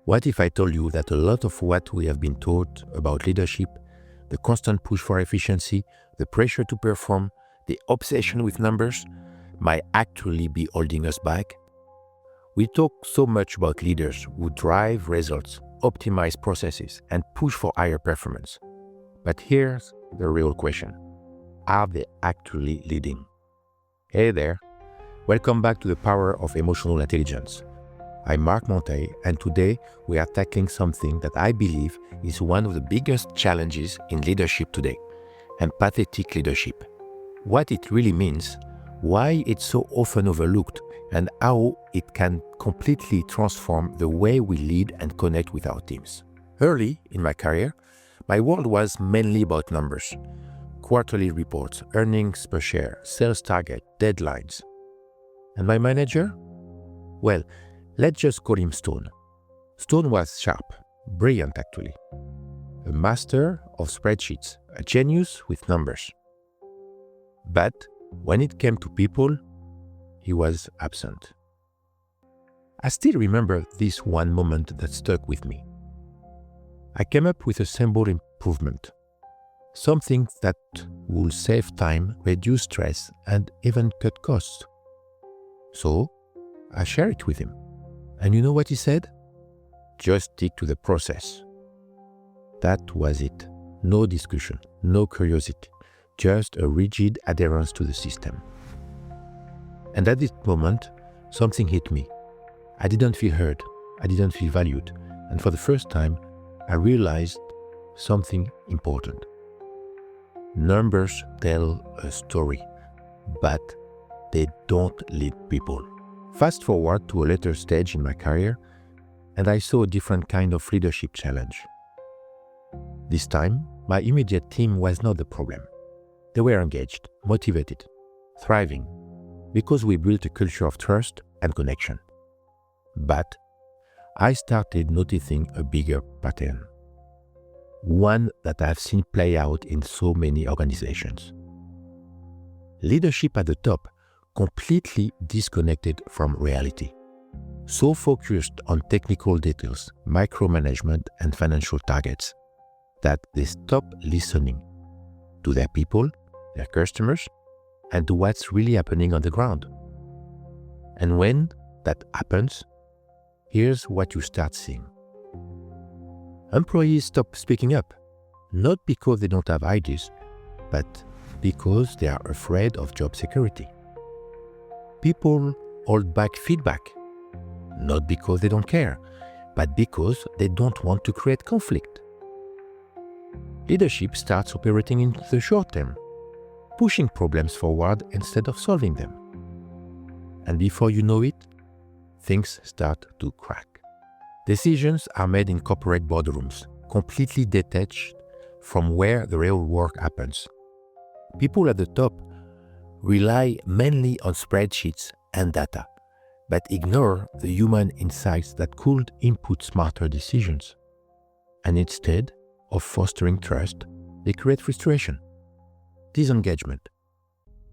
What if I told you that a lot of what we have been taught about leadership, the constant push for efficiency, the pressure to perform, the obsession with numbers, might actually be holding us back? We talk so much about leaders who drive results, optimize processes, and push for higher performance. But here's the real question. Are they actually leading? Hey there. Welcome back to the Power of Emotional Intelligence. I'm Marc Monteil, and today we are tackling something that I believe is one of the biggest challenges in leadership today: empathetic leadership. What it really means, why it's so often overlooked, and how it can completely transform the way we lead and connect with our teams. Early in my career, my world was mainly about numbers. Quarterly reports, earnings per share, sales target, deadlines. And my manager? Well, let's just call him Stone. Stone was sharp, brilliant actually. A master of spreadsheets, a genius with numbers. But when it came to people, he was absent. I still remember this one moment that stuck with me. I came up with a simple improvement, something that will save time, reduce stress, and even cut costs. So I shared it with him. And you know what he said? Just stick to the process. That was it. No discussion, no curiosity, just a rigid adherence to the system. And at this moment, something hit me. I didn't feel heard. I didn't feel valued. And for the first time, I realized something important. Numbers tell a story, but they don't lead people. Fast forward to a later stage in my career, and I saw a different kind of leadership challenge. This time, my immediate team was not the problem. They were engaged, motivated, thriving, because we built a culture of trust and connection. But I started noticing a bigger pattern, one that I've seen play out in so many organizations. Leadership at the top completely disconnected from reality, so focused on technical details, micromanagement, and financial targets that they stop listening to their people, their customers, and to what's really happening on the ground. And when that happens, here's what you start seeing. Employees stop speaking up, not because they don't have ideas, but because they are afraid of job security. People hold back feedback, not because they don't care, but because they don't want to create conflict. Leadership starts operating in the short term, pushing problems forward instead of solving them. And before you know it, things start to crack. Decisions are made in corporate boardrooms, completely detached from where the real work happens. People at the top rely mainly on spreadsheets and data, but ignore the human insights that could input smarter decisions. And instead of fostering trust, they create frustration, disengagement,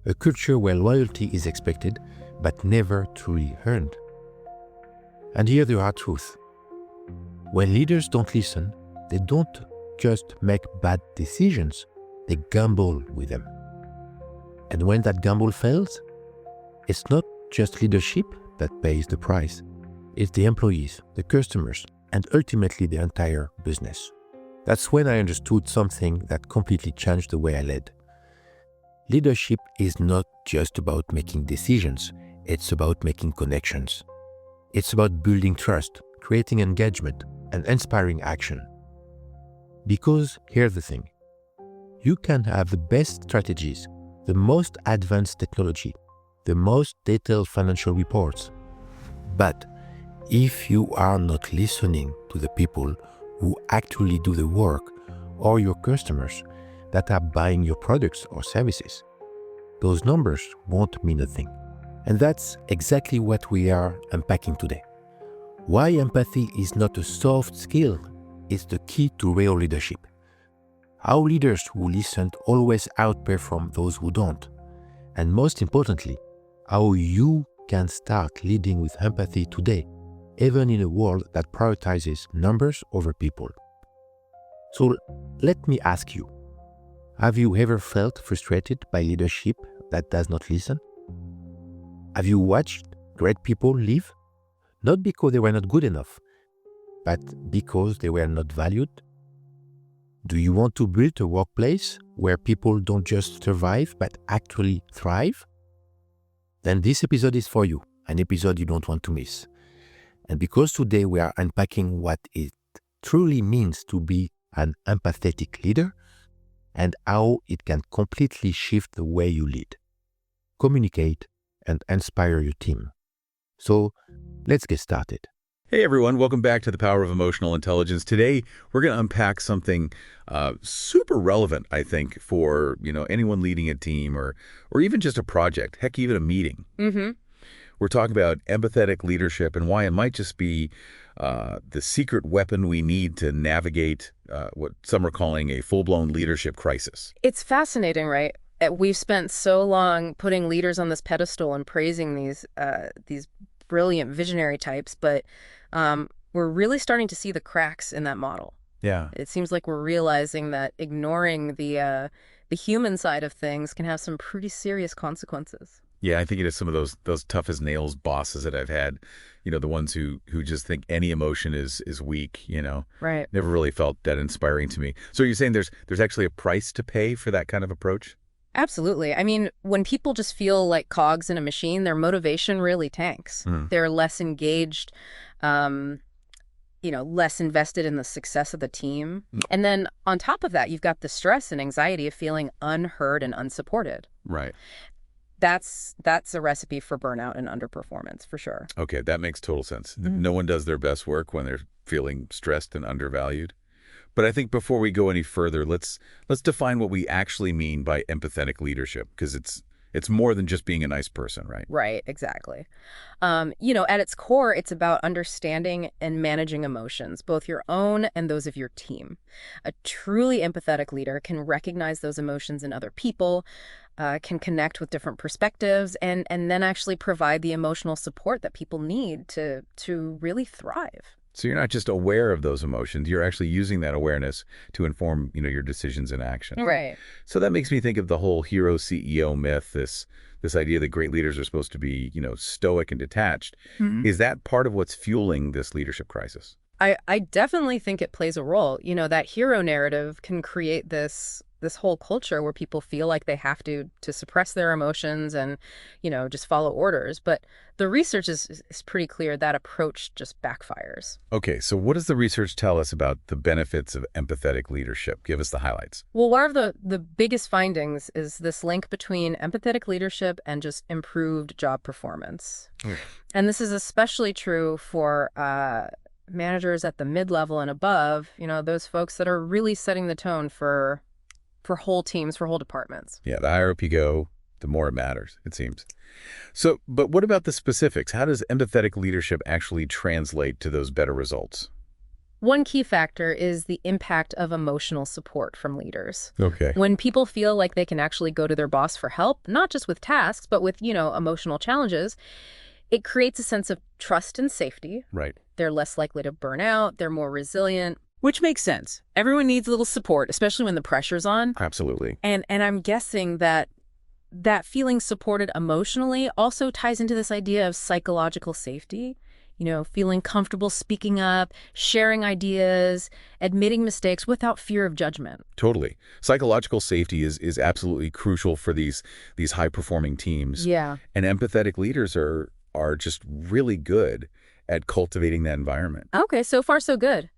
a culture where loyalty is expected but never truly earned. And here the hard truth. When leaders don't listen, they don't just make bad decisions, they gamble with them. And when that gamble fails, it's not just leadership that pays the price. It's the employees, the customers, and ultimately the entire business. That's when I understood something that completely changed the way I led. Leadership is not just about making decisions, it's about making connections. It's about building trust, creating engagement, and inspiring action. Because here's the thing. You can have the best strategies, the most advanced technology, the most detailed financial reports. But if you are not listening to the people who actually do the work, or your customers that are buying your products or services, those numbers won't mean a thing. And that's exactly what we are unpacking today. Why empathy is not a soft skill is the key to real leadership. How leaders who listen always outperform those who don't. And most importantly, how you can start leading with empathy today even in a world that prioritizes numbers over people. So let me ask you, have you ever felt frustrated by leadership that does not listen? Have you watched great people leave? Not because they were not good enough, but because they were not valued? Do you want to build a workplace where people don't just survive, but actually thrive? Then this episode is for you, an episode you don't want to miss. And because today we are unpacking what it truly means to be an empathetic leader and how it can completely shift the way you lead, communicate, and inspire your team. So let's get started. Hey everyone, welcome back to The Power of Emotional Intelligence. Today, we're going to unpack something super relevant, I think, for anyone leading a team or even just a project, heck, even a meeting. We're talking about empathetic leadership and why it might just be the secret weapon we need to navigate what some are calling a full-blown leadership crisis. It's fascinating, right? We've spent so long putting leaders on this pedestal and praising these brilliant visionary types, but we're really starting to see the cracks in that model. Yeah. It seems like we're realizing that ignoring the human side of things can have some pretty serious consequences. Yeah, I think it is some of those tough as nails bosses that I've had, the ones who just think any emotion is weak, Right. Never really felt that inspiring to me. So you're saying there's actually a price to pay for that kind of approach? Absolutely. I mean, when people just feel like cogs in a machine, their motivation really tanks. They're less engaged, less invested in the success of the team. And then on top of that, you've got the stress and anxiety of feeling unheard and unsupported. Right. That's a recipe for burnout and underperformance, for sure. Okay, that makes total sense. No one does their best work when they're feeling stressed and undervalued. But I think before we go any further, let's define what we actually mean by empathetic leadership, because it's more than just being a nice person, right? Right, exactly. At its core, it's about understanding and managing emotions, both your own and those of your team. A truly empathetic leader can recognize those emotions in other people, can connect with different perspectives, and then actually provide the emotional support that people need to really thrive. So you're not just aware of those emotions, you're actually using that awareness to inform, your decisions and actions. Right. So that makes me think of the whole hero CEO myth, this idea that great leaders are supposed to be, stoic and detached. Is that part of what's fueling this leadership crisis? I definitely think it plays a role. That hero narrative can create this whole culture where people feel like they have to suppress their emotions and, just follow orders. But the research is pretty clear that approach just backfires. Okay, so what does the research tell us about the benefits of empathetic leadership? Give us the highlights. Well, one of the biggest findings is this link between empathetic leadership and just improved job performance. And this is especially true for managers at the mid-level and above, those folks that are really setting the tone for whole teams, for whole departments. Yeah, the higher up you go, the more it matters, it seems. So, but what about the specifics? How does empathetic leadership actually translate to those better results? One key factor is the impact of emotional support from leaders. Okay. When people feel like they can actually go to their boss for help, not just with tasks, but with, emotional challenges, it creates a sense of trust and safety. Right. They're less likely to burn out. They're more resilient. Which makes sense. Everyone needs a little support, especially when the pressure's on. Absolutely. And I'm guessing that feeling supported emotionally also ties into this idea of psychological safety. Feeling comfortable speaking up, sharing ideas, admitting mistakes without fear of judgment. Totally. Psychological safety is absolutely crucial for these high-performing teams. Yeah. And empathetic leaders are just really good at cultivating that environment. Okay, so far so good.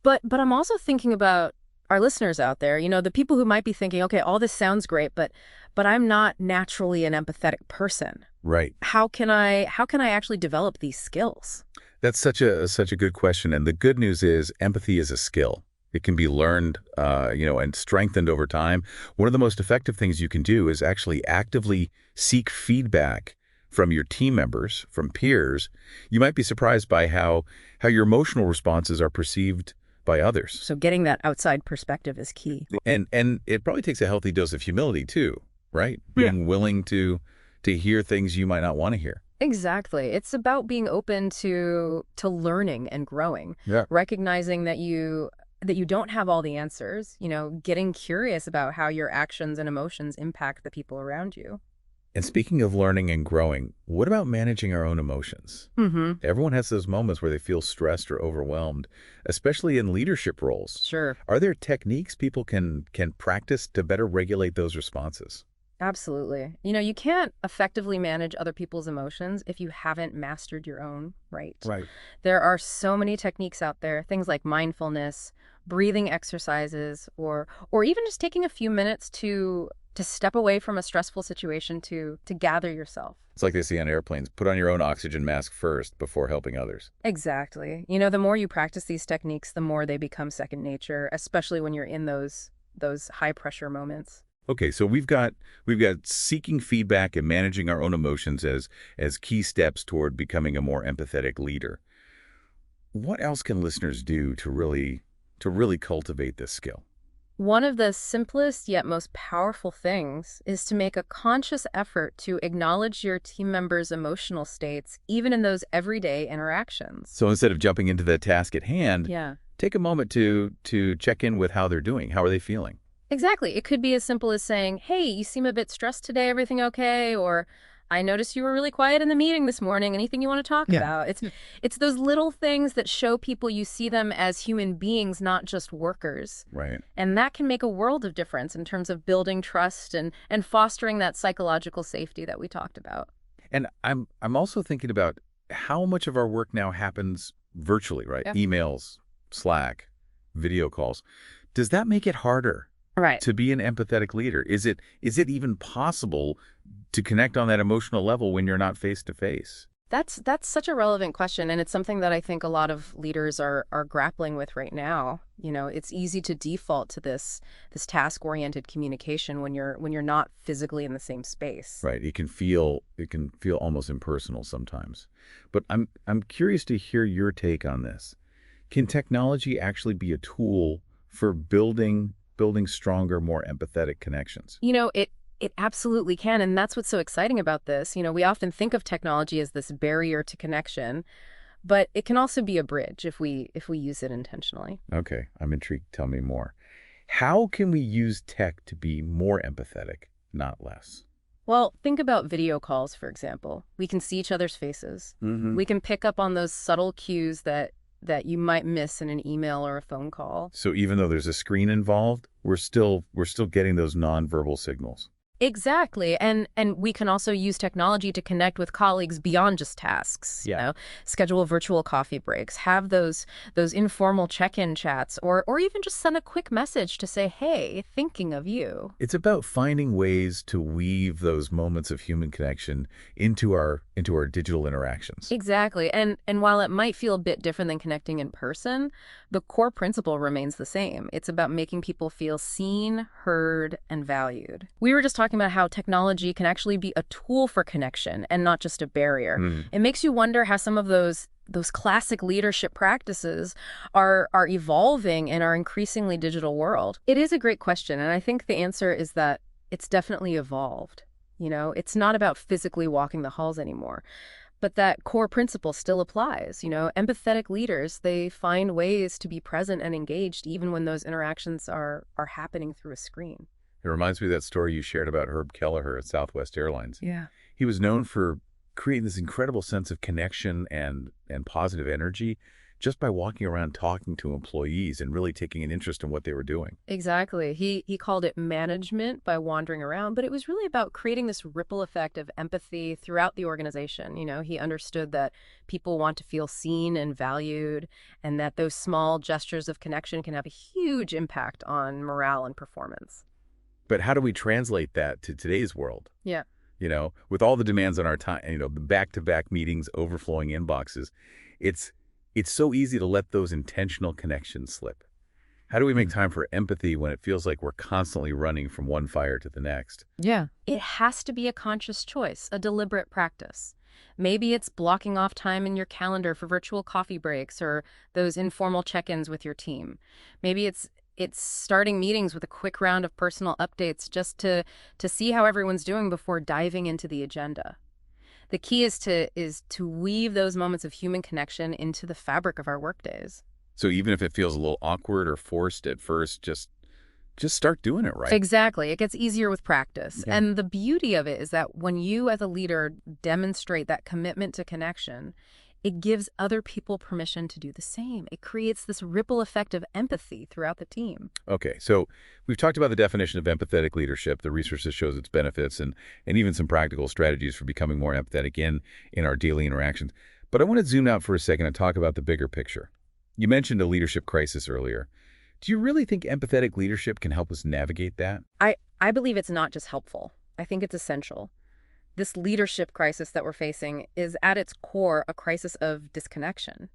But I'm also thinking about our listeners out there, the people who might be thinking, okay, all this sounds great, but I'm not naturally an empathetic person. Right. How can I actually develop these skills? That's such a good question. And the good news is empathy is a skill. It can be learned, and strengthened over time. One of the most effective things you can do is actually actively seek feedback from your team members, from peers. You might be surprised by how your emotional responses are perceived by others. So getting that outside perspective is key. And it probably takes a healthy dose of humility too, right? Yeah. Being willing to hear things you might not want to hear. Exactly. It's about being open to learning and growing, Yeah. recognizing that you don't have all the answers, getting curious about how your actions and emotions impact the people around you. And speaking of learning and growing, what about managing our own emotions? Mm-hmm. Everyone has those moments where they feel stressed or overwhelmed, especially in leadership roles. Sure. Are there techniques people can practice to better regulate those responses? Absolutely. You can't effectively manage other people's emotions if you haven't mastered your own, right? Right. There are so many techniques out there, things like mindfulness, breathing exercises, or even just taking a few minutes to step away from a stressful situation to gather yourself. It's like they see on airplanes. Put on your own oxygen mask first before helping others. Exactly. The more you practice these techniques, the more they become second nature, especially when you're in those high pressure moments. Okay, so we've got seeking feedback and managing our own emotions as key steps toward becoming a more empathetic leader. What else can listeners do to really cultivate this skill? One of the simplest yet most powerful things is to make a conscious effort to acknowledge your team members' emotional states, even in those everyday interactions. So instead of jumping into the task at hand, Yeah. take a moment to check in with how they're doing. How are they feeling? Exactly. It could be as simple as saying, "Hey, you seem a bit stressed today. Everything okay?" Or, "I noticed you were really quiet in the meeting this morning. Anything you want to talk about?" It's those little things that show people you see them as human beings, not just workers. Right. And that can make a world of difference in terms of building trust and fostering that psychological safety that we talked about. And I'm also thinking about how much of our work now happens virtually, right? Yeah. Emails, Slack, video calls. Does that make it harder Right. to be an empathetic leader? Is it even possible to connect on that emotional level when you're not face to face? That's such a relevant question, and it's something that I think a lot of leaders are grappling with right now. It's easy to default to this task-oriented communication when you're not physically in the same space. Right. It can feel almost impersonal sometimes. But I'm curious to hear your take on this. Can technology actually be a tool for building stronger, more empathetic connections? It absolutely can, and that's what's so exciting about this. We often think of technology as this barrier to connection, but it can also be a bridge if we use it intentionally. Okay, I'm intrigued. Tell me more. How can we use tech to be more empathetic, not less? Well, think about video calls, for example. We can see each other's faces. Mm-hmm. We can pick up on those subtle cues that you might miss in an email or a phone call. So even though there's a screen involved, we're still getting those nonverbal signals. Exactly. And we can also use technology to connect with colleagues beyond just tasks, Yeah. schedule virtual coffee breaks, have those informal check-in chats, or even just send a quick message to say, "Hey, thinking of you." It's about finding ways to weave those moments of human connection into our digital interactions. Exactly. And while it might feel a bit different than connecting in person, the core principle remains the same. It's about making people feel seen, heard, and valued. We were just talking about how technology can actually be a tool for connection and not just a barrier. It makes you wonder how some of those classic leadership practices are evolving in our increasingly digital world. It is a great question, and I think the answer is that it's definitely evolved. It's not about physically walking the halls anymore. But that core principle still applies. Empathetic leaders, they find ways to be present and engaged even when those interactions are happening through a screen. It reminds me of that story you shared about Herb Kelleher at Southwest Airlines. Yeah. He was known for creating this incredible sense of connection and positive energy just by walking around talking to employees and really taking an interest in what they were doing. Exactly. He called it management by wandering around, but it was really about creating this ripple effect of empathy throughout the organization. He understood that people want to feel seen and valued, and that those small gestures of connection can have a huge impact on morale and performance. But how do we translate that to today's world? Yeah. With all the demands on our time, the back-to-back meetings, overflowing inboxes, it's so easy to let those intentional connections slip. How do we make time for empathy when it feels like we're constantly running from one fire to the next? Yeah. It has to be a conscious choice, a deliberate practice. Maybe it's blocking off time in your calendar for virtual coffee breaks or those informal check-ins with your team. Maybe it's starting meetings with a quick round of personal updates just to see how everyone's doing before diving into the agenda. The key is to weave those moments of human connection into the fabric of our workdays. So even if it feels a little awkward or forced at first, just start doing it right. Exactly. It gets easier with practice. Yeah. And the beauty of it is that when you as a leader demonstrate that commitment to connection, it gives other people permission to do the same. It creates this ripple effect of empathy throughout the team. Okay, so we've talked about the definition of empathetic leadership, the research that shows its benefits, and even some practical strategies for becoming more empathetic in our daily interactions. But I want to zoom out for a second and talk about the bigger picture. You mentioned a leadership crisis earlier. Do you really think empathetic leadership can help us navigate that? I believe it's not just helpful. I think it's essential. This leadership crisis that we're facing is at its core a crisis of disconnection.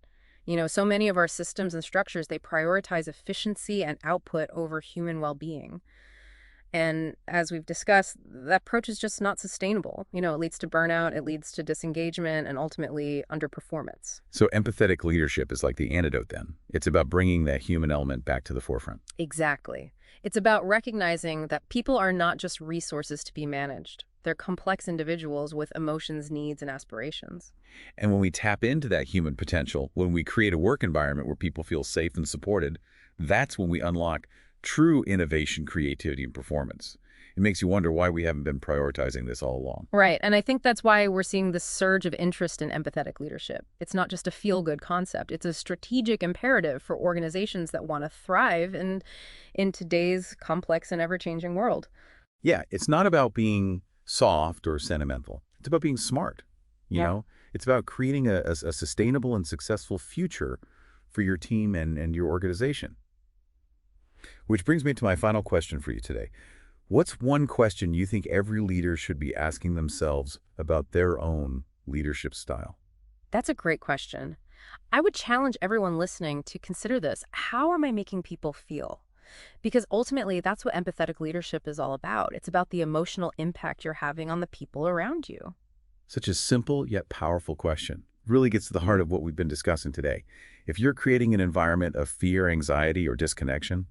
So many of our systems and structures, they prioritize efficiency and output over human well-being. And as we've discussed, that approach is just not sustainable. It leads to burnout, it leads to disengagement, and ultimately underperformance. So empathetic leadership is like the antidote then. It's about bringing that human element back to the forefront. Exactly. It's about recognizing that people are not just resources to be managed. They're complex individuals with emotions, needs, and aspirations. And when we tap into that human potential, when we create a work environment where people feel safe and supported, that's when we unlock true innovation, creativity, and performance. It makes you wonder why we haven't been prioritizing this all along. Right. And I think that's why we're seeing this surge of interest in empathetic leadership. It's not just a feel-good concept. It's a strategic imperative for organizations that want to thrive in today's complex and ever-changing world. Yeah, it's not about being soft or sentimental. It's about being smart. You Yeah. know, it's about creating a sustainable and successful future for your team and your organization. Which brings me to my final question for you today. What's one question you think every leader should be asking themselves about their own leadership style? That's a great question. I would challenge everyone listening to consider this. How am I making people feel? Because ultimately, that's what empathetic leadership is all about. It's about the emotional impact you're having on the people around you. Such a simple yet powerful question. Really gets to the heart of what we've been discussing today. If you're creating an environment of fear, anxiety, or disconnection,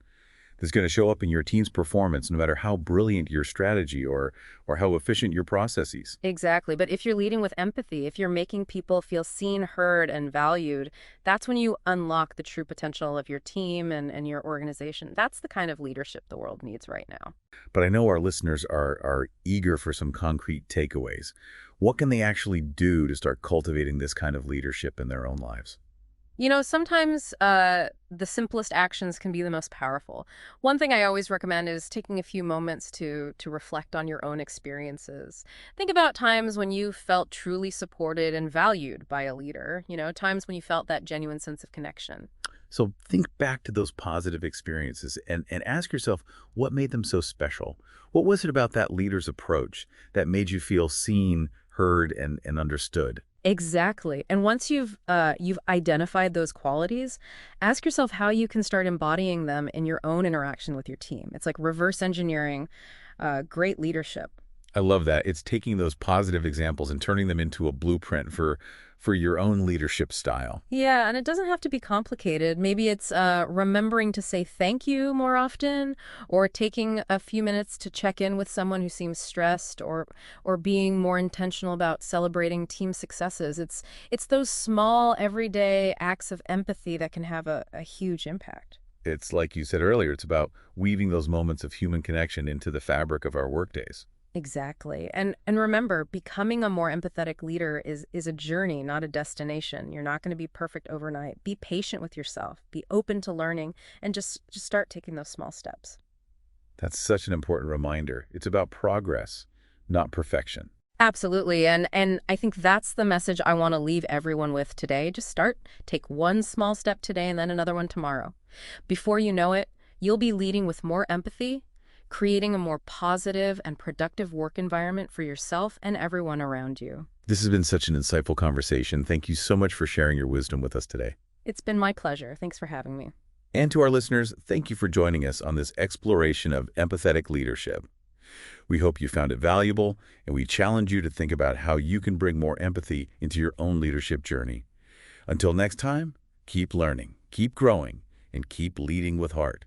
that's going to show up in your team's performance no matter how brilliant your strategy or how efficient your processes. Exactly. But if you're leading with empathy, if you're making people feel seen, heard, and valued, that's when you unlock the true potential of your team and your organization. That's the kind of leadership the world needs right now. But I know our listeners are eager for some concrete takeaways. What can they actually do to start cultivating this kind of leadership in their own lives? Sometimes the simplest actions can be the most powerful. One thing I always recommend is taking a few moments to reflect on your own experiences. Think about times when you felt truly supported and valued by a leader, times when you felt that genuine sense of connection. So think back to those positive experiences and ask yourself what made them so special. What was it about that leader's approach that made you feel seen, heard, and understood? Exactly. And once you've identified those qualities, ask yourself how you can start embodying them in your own interaction with your team. It's like reverse engineering great leadership. I love that. It's taking those positive examples and turning them into a blueprint for your own leadership style. Yeah, and it doesn't have to be complicated. Maybe it's remembering to say thank you more often, or taking a few minutes to check in with someone who seems stressed, or being more intentional about celebrating team successes. It's those small, everyday acts of empathy that can have a huge impact. It's like you said earlier, it's about weaving those moments of human connection into the fabric of our workdays. Exactly. And remember, becoming a more empathetic leader is a journey, not a destination. You're not going to be perfect overnight. Be patient with yourself. Be open to learning, and just start taking those small steps. That's such an important reminder. It's about progress, not perfection. Absolutely. And I think that's the message I want to leave everyone with today. Just take one small step today and then another one tomorrow. Before you know it, you'll be leading with more empathy, creating a more positive and productive work environment for yourself and everyone around you. This has been such an insightful conversation. Thank you so much for sharing your wisdom with us today. It's been my pleasure. Thanks for having me. And to our listeners, thank you for joining us on this exploration of empathetic leadership. We hope you found it valuable, and we challenge you to think about how you can bring more empathy into your own leadership journey. Until next time, keep learning, keep growing, and keep leading with heart.